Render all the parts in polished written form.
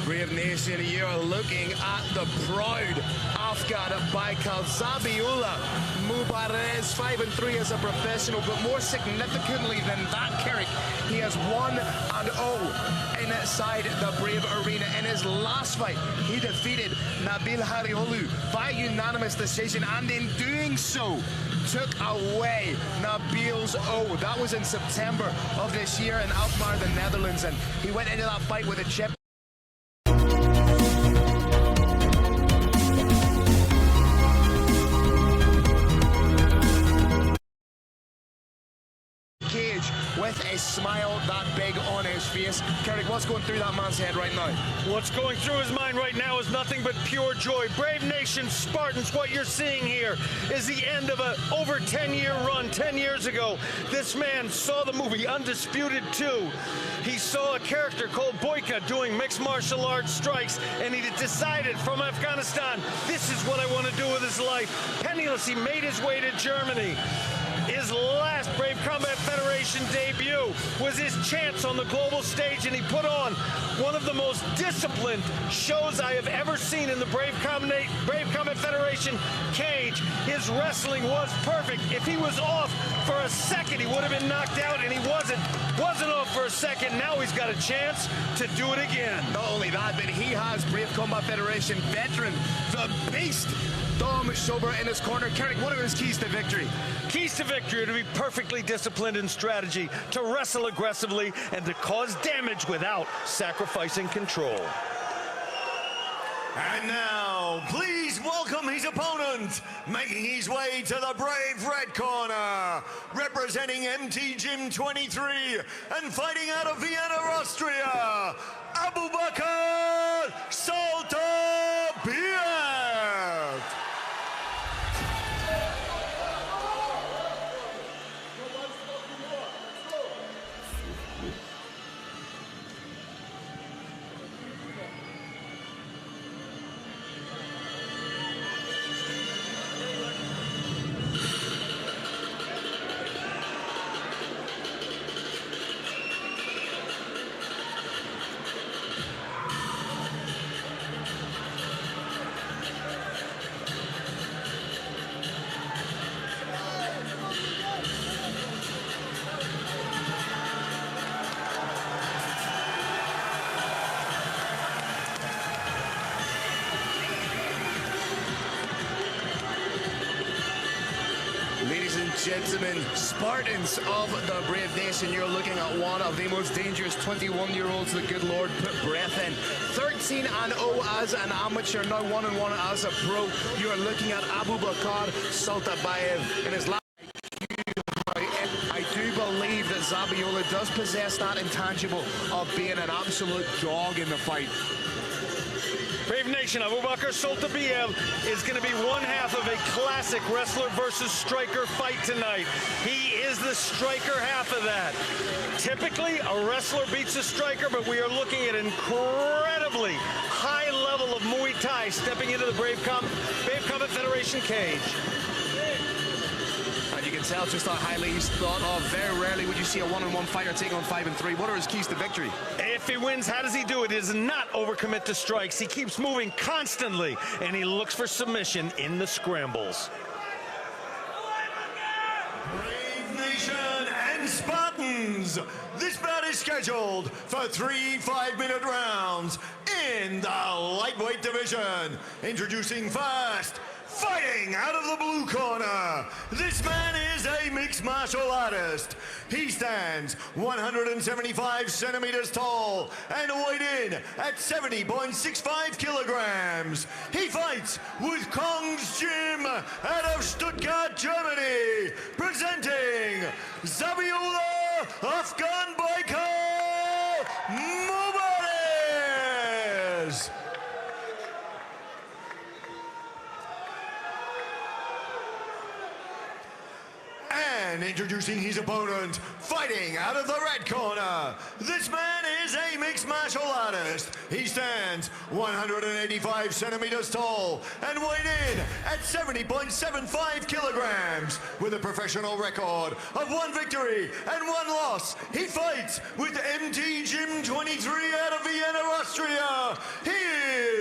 Brave Nation, you're looking at the proud Afghan Baikal Zabiullah Mubarez, 5-3 as a professional, but more significantly than that, Carrick, he has 1-0 inside the Brave Arena. In his last fight, he defeated Nabil Hariolu by unanimous decision, and in doing so, took away Nabil's O. That was in September of this year in Alkmaar, the Netherlands, and he went into that fight with a chip. With a smile that big on his face. Carrick, what's going through that man's head right now? What's going through his mind right now is nothing but pure joy. Brave Nation Spartans, what you're seeing here is the end of a over 10-year run. 10 years ago, this man saw the movie Undisputed 2. He saw a character called Boyka doing mixed martial arts strikes, and he decided from Afghanistan, this is what I want to do with his life. Penniless, he made his way to Germany. His last Brave Combat Federation debut was his chance on the global stage, and he put on one of the most disciplined shows I have ever seen in the Brave Combat Federation cage. His wrestling was perfect. If he was off for a second, he would have been knocked out, and he wasn't off for a second. Now he's got a chance to do it again. Not only that, but he has Brave Combat Federation veteran, the Beast, Dom Schober in his corner. Carrick, what are his keys to victory? Keys to victory are to be perfectly disciplined in strategy, to wrestle aggressively, and to cause damage without sacrificing control. And now, please welcome his opponent, making his way to the brave red corner, representing MT Gym 23 and fighting out of Vienna, Austria, Abubakar Sulta biev. Ladies and gentlemen, Spartans of the Brave Nation, you're looking at one of the most dangerous 21-year-olds the good Lord put breath in. 13-0 as an amateur, now 1-1 as a pro. You are looking at Abubakar Sulta biev in his last. I do believe that Zabiullah does possess that intangible of being an absolute dog in the fight. Brave Nation, Abubakar Sulta biev is going to be one half of a classic wrestler versus striker fight tonight. He is the striker half of that. Typically, a wrestler beats a striker, but we are looking at incredibly high level of Muay Thai stepping into the Brave Combat Federation cage. And you can tell just how highly he's thought of. Very rarely would you see a one-on-one fighter take on 5-3. What are his keys to victory? If he wins, how does he do it? He does not overcommit to strikes. He keeps moving constantly, and he looks for submission in the scrambles. Brave Nation and Spartans, this bout is scheduled for 3 5-minute rounds in the lightweight division. Introducing first, fighting out of the blue corner, this man is a mixed martial artist. He stands 175 centimeters tall and weighed in at 70.65 kilograms. He fights with Kong's Gym out of Stuttgart, Germany, presenting Zabiullah Afghan Baikal Mubarez. And introducing his opponent, fighting out of the red corner, this man is a mixed martial artist. He stands 185 centimeters tall and weighed in at 70.75 kilograms. With a professional record of 1 victory and 1 loss, he fights with MT Gym 23 out of Vienna, Austria. He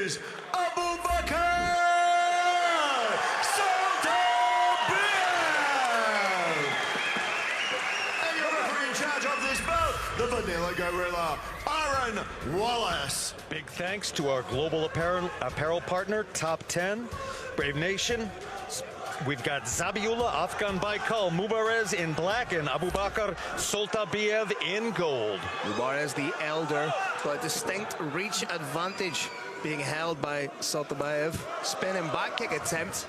is Abubakar. Sulta! The Vanilla Gorilla, Aaron Wallace. Big thanks to our global apparel partner, Top 10, Brave Nation. We've got Zabiullah Afghan Baikal Mubarez in black and Abubakar Sulta biev in gold. Mubarez, the elder, got a distinct reach advantage being held by Sulta biev. Spinning back kick attempt,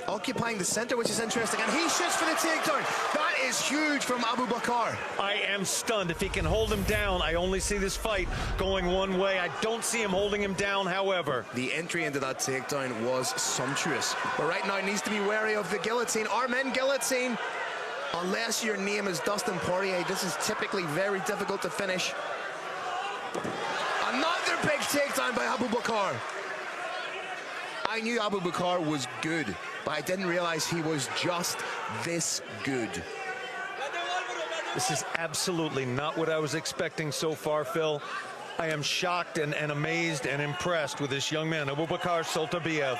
occupying the center, which is interesting, and he shoots for the takedown. That is huge from Abubakar. I am stunned. If he can hold him down, I only see this fight going one way. I don't see him holding him down, however. The entry into that takedown was sumptuous, but right now needs to be wary of the guillotine. Armen guillotine. Unless your name is Dustin Poirier, this is typically very difficult to finish. Another big takedown by Abubakar. I knew Abubakar was good, but I didn't realize he was just this good. This is absolutely not what I was expecting so far, Phil. I am shocked and amazed and impressed with this young man, Abubakar Sulta biev.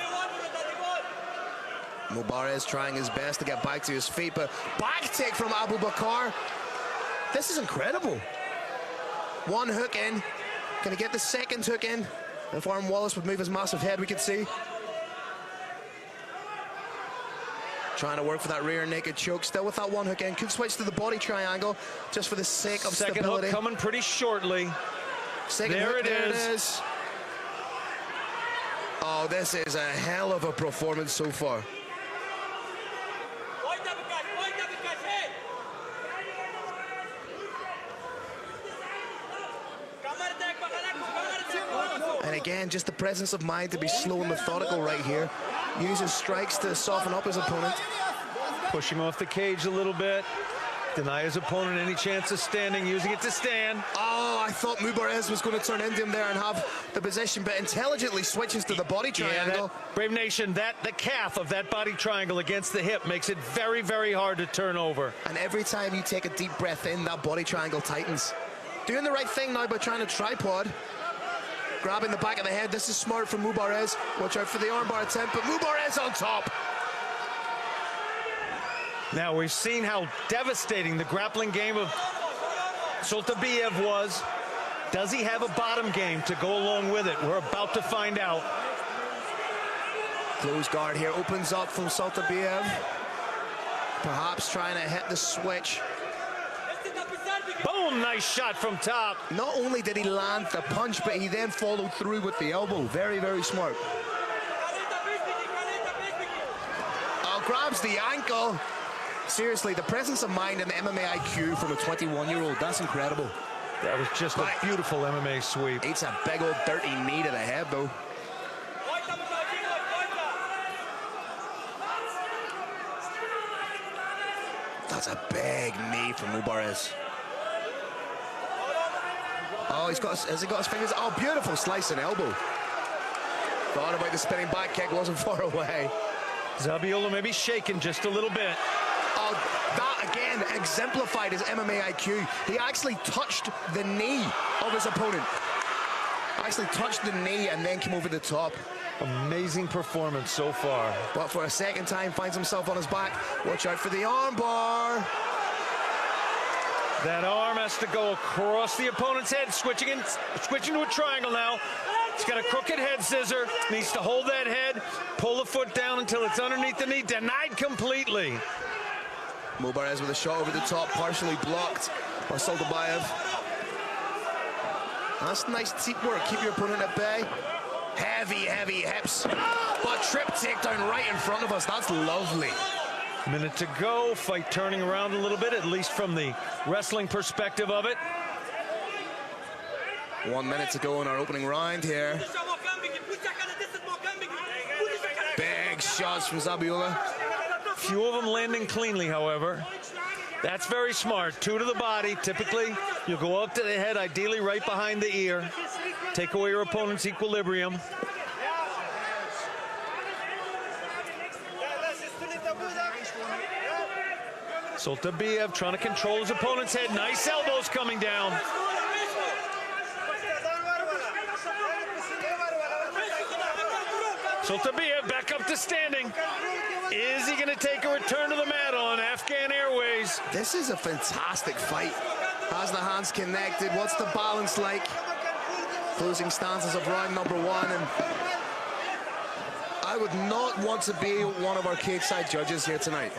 Mobariz trying his best to get back to his feet, but back take from Abubakar. This is incredible. One hook in. Gonna get the second hook in. If Aaron Wallace would move his massive head, we could see. Trying to work for that rear naked choke, still with that one hook in. Could switch to the body triangle just for the sake of second stability. Hook coming pretty shortly. Second there hook, it there is. It is. Oh, this is a hell of a performance so far. And again, just the presence of mind to be slow and methodical right here. Uses strikes to soften up his opponent. Pushing off the cage a little bit. Deny his opponent any chance of standing, using it to stand. Oh, I thought Mubarez was going to turn into him there and have the position, but intelligently switches to the body triangle. Yeah, Brave Nation, the calf of that body triangle against the hip makes it very, very hard to turn over. And every time you take a deep breath in, that body triangle tightens. Doing the right thing now by trying to tripod. Grabbing the back of the head. This is smart from Mubariz. Watch out for the armbar attempt, but Mubariz on top. Now we've seen how devastating the grappling game of Sulta biev was. Does he have a bottom game to go along with it? We're about to find out. Close guard here opens up from Sulta biev. Perhaps trying to hit the switch. Boom, nice shot from top. Not only did he land the punch, but he then followed through with the elbow. Very, very smart. Oh, grabs the ankle. Seriously, the presence of mind and the MMA IQ from a 21-year-old, that's incredible. That was just a beautiful MMA sweep. It's a big old dirty knee to the head, though. That's a big knee from Mubariz. Oh, has he got his fingers? Oh, beautiful slice and elbow. Thought about the spinning back kick, wasn't far away. Zabiullah maybe shaking just a little bit. Oh, that again exemplified his MMA IQ. He actually touched the knee of his opponent. Actually touched the knee and then came over the top. Amazing performance so far. But for a second time finds himself on his back. Watch out for the arm bar. That arm has to go across the opponent's head, switching to a triangle now. He's got a crooked head scissor. Needs to hold that head, pull the foot down until it's underneath the knee. Denied completely. Mubariz with a shot over the top, partially blocked by Biev. That's nice team work. Keep your opponent at bay. Heavy, heavy hips. But trip takedown right in front of us. That's lovely. Minute to go. Fight turning around a little bit, at least from the wrestling perspective of it. 1 minute to go in our opening round here. Big shots from Zabihullah. Few of them landing cleanly, however. That's very smart. 2 to the body. Typically, you'll go up to the head, ideally right behind the ear. Take away your opponent's equilibrium. Sulta biev trying to control his opponent's head. Nice elbows coming down. Sulta biev back up to standing. Is he going to take a return to the mat on Afghan Airways? This is a fantastic fight. Has the hands connected? What's the balance like? Closing stances of round number 1. And I would not want to be one of our cage side judges here tonight.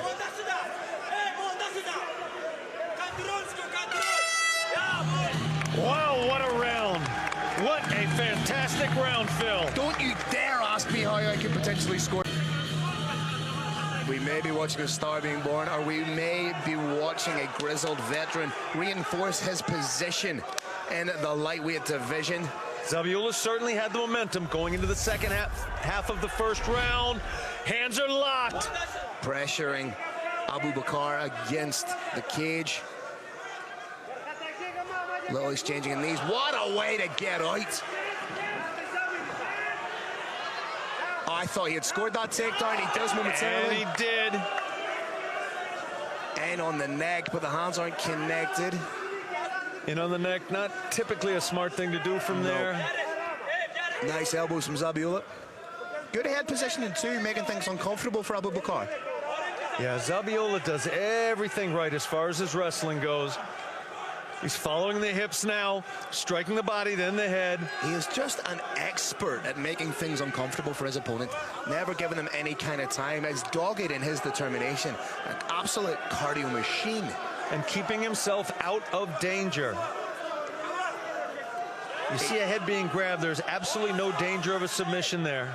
Wow, what a round. What a fantastic round, Phil. Don't you dare ask me how I could potentially score. We may be watching a star being born, or we may be watching a grizzled veteran reinforce his position in the lightweight division. Zabihullah certainly had the momentum going into the second half of the first round. Hands are locked. Pressuring Abubakar against the cage. Little exchanging in knees. What a way to get out. Oh, I thought he had scored that takedown. He does momentarily. And he did. And on the neck, but the hands aren't connected. In on the neck, not typically a smart thing to do from there. Nice elbows from Zabihullah. Good head positioning too, making things uncomfortable for Abubakar. Yeah, Zabihullah does everything right as far as his wrestling goes. He's following the hips now, striking the body, then the head. He is just an expert at making things uncomfortable for his opponent, never giving him any kind of time. He's dogged in his determination, an absolute cardio machine. And keeping himself out of danger. You see a head being grabbed, there's absolutely no danger of a submission there.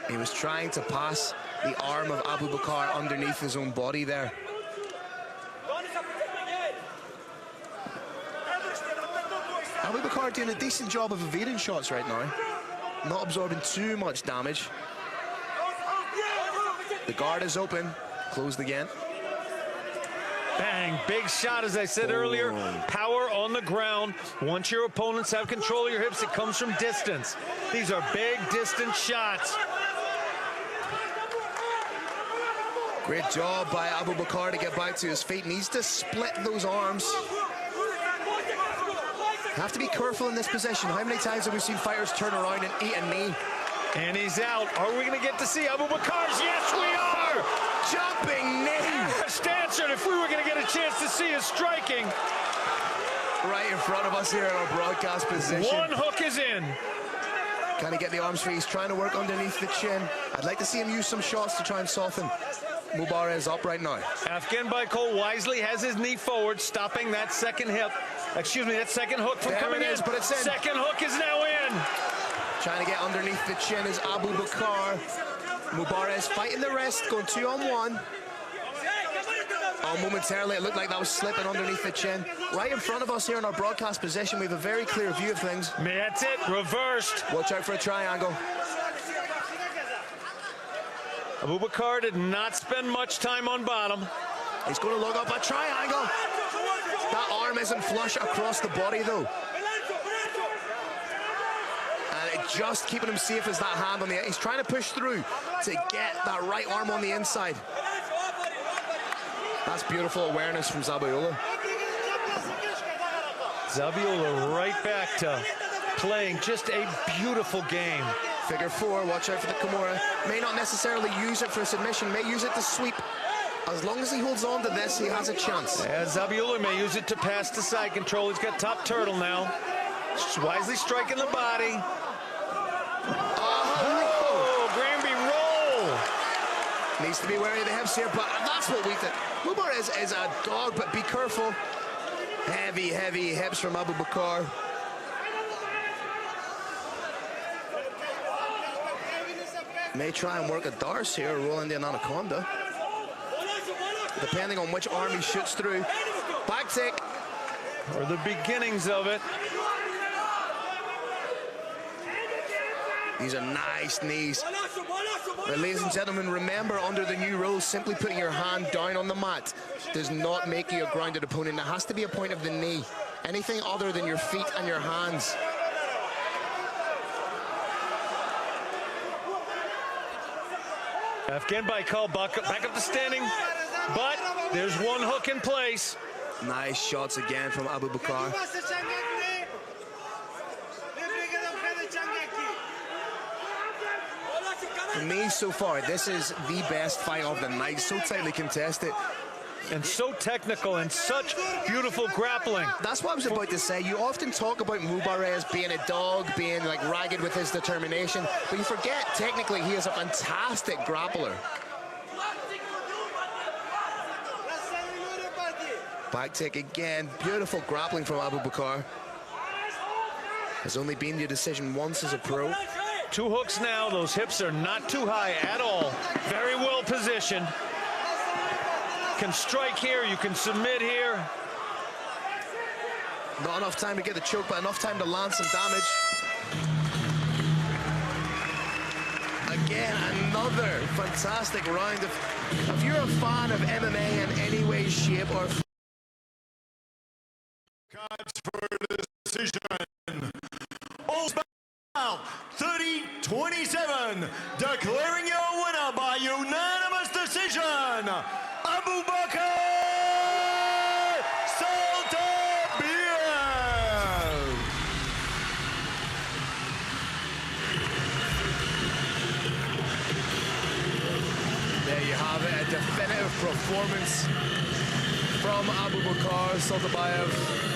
He was trying to pass the arm of Abubakar underneath his own body there. Abubakar doing a decent job of evading shots right now, not absorbing too much damage. The guard is open, closed again. Bang, big shot, as I said earlier. Power on the ground. Once your opponents have control of your hips, it comes from distance. These are big distance shots. Great job by Abubakar to get back to his feet. Needs to split those arms. Have to be careful in this position. How many times have we seen fighters turn around and eat a knee? And he's out. Are we going to get to see Abubakar's? Yes, we are! Jumping knee! Stanchard, if we were going to get a chance to see his striking. Right in front of us here in our broadcast position. One hook is in. Can he get the arms free? He's trying to work underneath the chin. I'd like to see him use some shots to try and soften Mubariz up right now. Afghan Baikal wisely has his knee forward, stopping that second hip. Excuse me, that second hook from coming in. But it's in. Second hook is now in. Trying to get underneath the chin is Abubakar. Mubariz fighting the wrist, going 2-on-1. Oh, momentarily it looked like that was slipping underneath the chin. Right in front of us here in our broadcast position, we have a very clear view of things. That's it, reversed. Watch out for a triangle. Abubakar did not spend much time on bottom. He's going to look up a triangle. That arm isn't flush across the body though. And it just keeping him safe is that hand on the... He's trying to push through to get that right arm on the inside. That's beautiful awareness from Zabihullah. Zabihullah right back to playing just a beautiful game. Figure 4, watch out for the Kimura. May not necessarily use it for a submission, may use it to sweep. As long as he holds on to this, he has a chance. Yeah, Zabihullah may use it to pass to side control. He's got top turtle now. Wisely striking the body. needs to be wary of the hips here, but that's what we did. Mubariz is a dog, but be careful. Heavy, heavy hips from Abubakar. May try and work a Darce here, rolling the anaconda. Depending on which arm he shoots through. Back take. Or the beginnings of it. These are nice knees. Now, ladies and gentlemen, remember, under the new rules, simply putting your hand down on the mat does not make you a grounded opponent. It has to be a point of the knee. Anything other than your feet and your hands. Afghan Baikal back up to standing, but there's one hook in place. Nice shots again from Abubakar. For me, so far, this is the best fight of the night. So tightly contested. And so technical and such beautiful grappling. That's what I was about to say. You often talk about Mubariz being a dog, being like ragged with his determination, but you forget technically he is a fantastic grappler. Back take again. Beautiful grappling from Abubakar. Has only been the decision once as a pro. Two hooks now. Those hips are not too high at all. Very well positioned. Can strike here, you can submit here. Not enough time to get the choke, but enough time to land some damage. Again, another fantastic round. If you're a fan of MMA in any way, shape, or Cards for decision. All's out 30-27, declaring your winner by unanimous decision, Abubakar Sulta biev. there you have it, a definitive performance from Abubakar Sulta biev.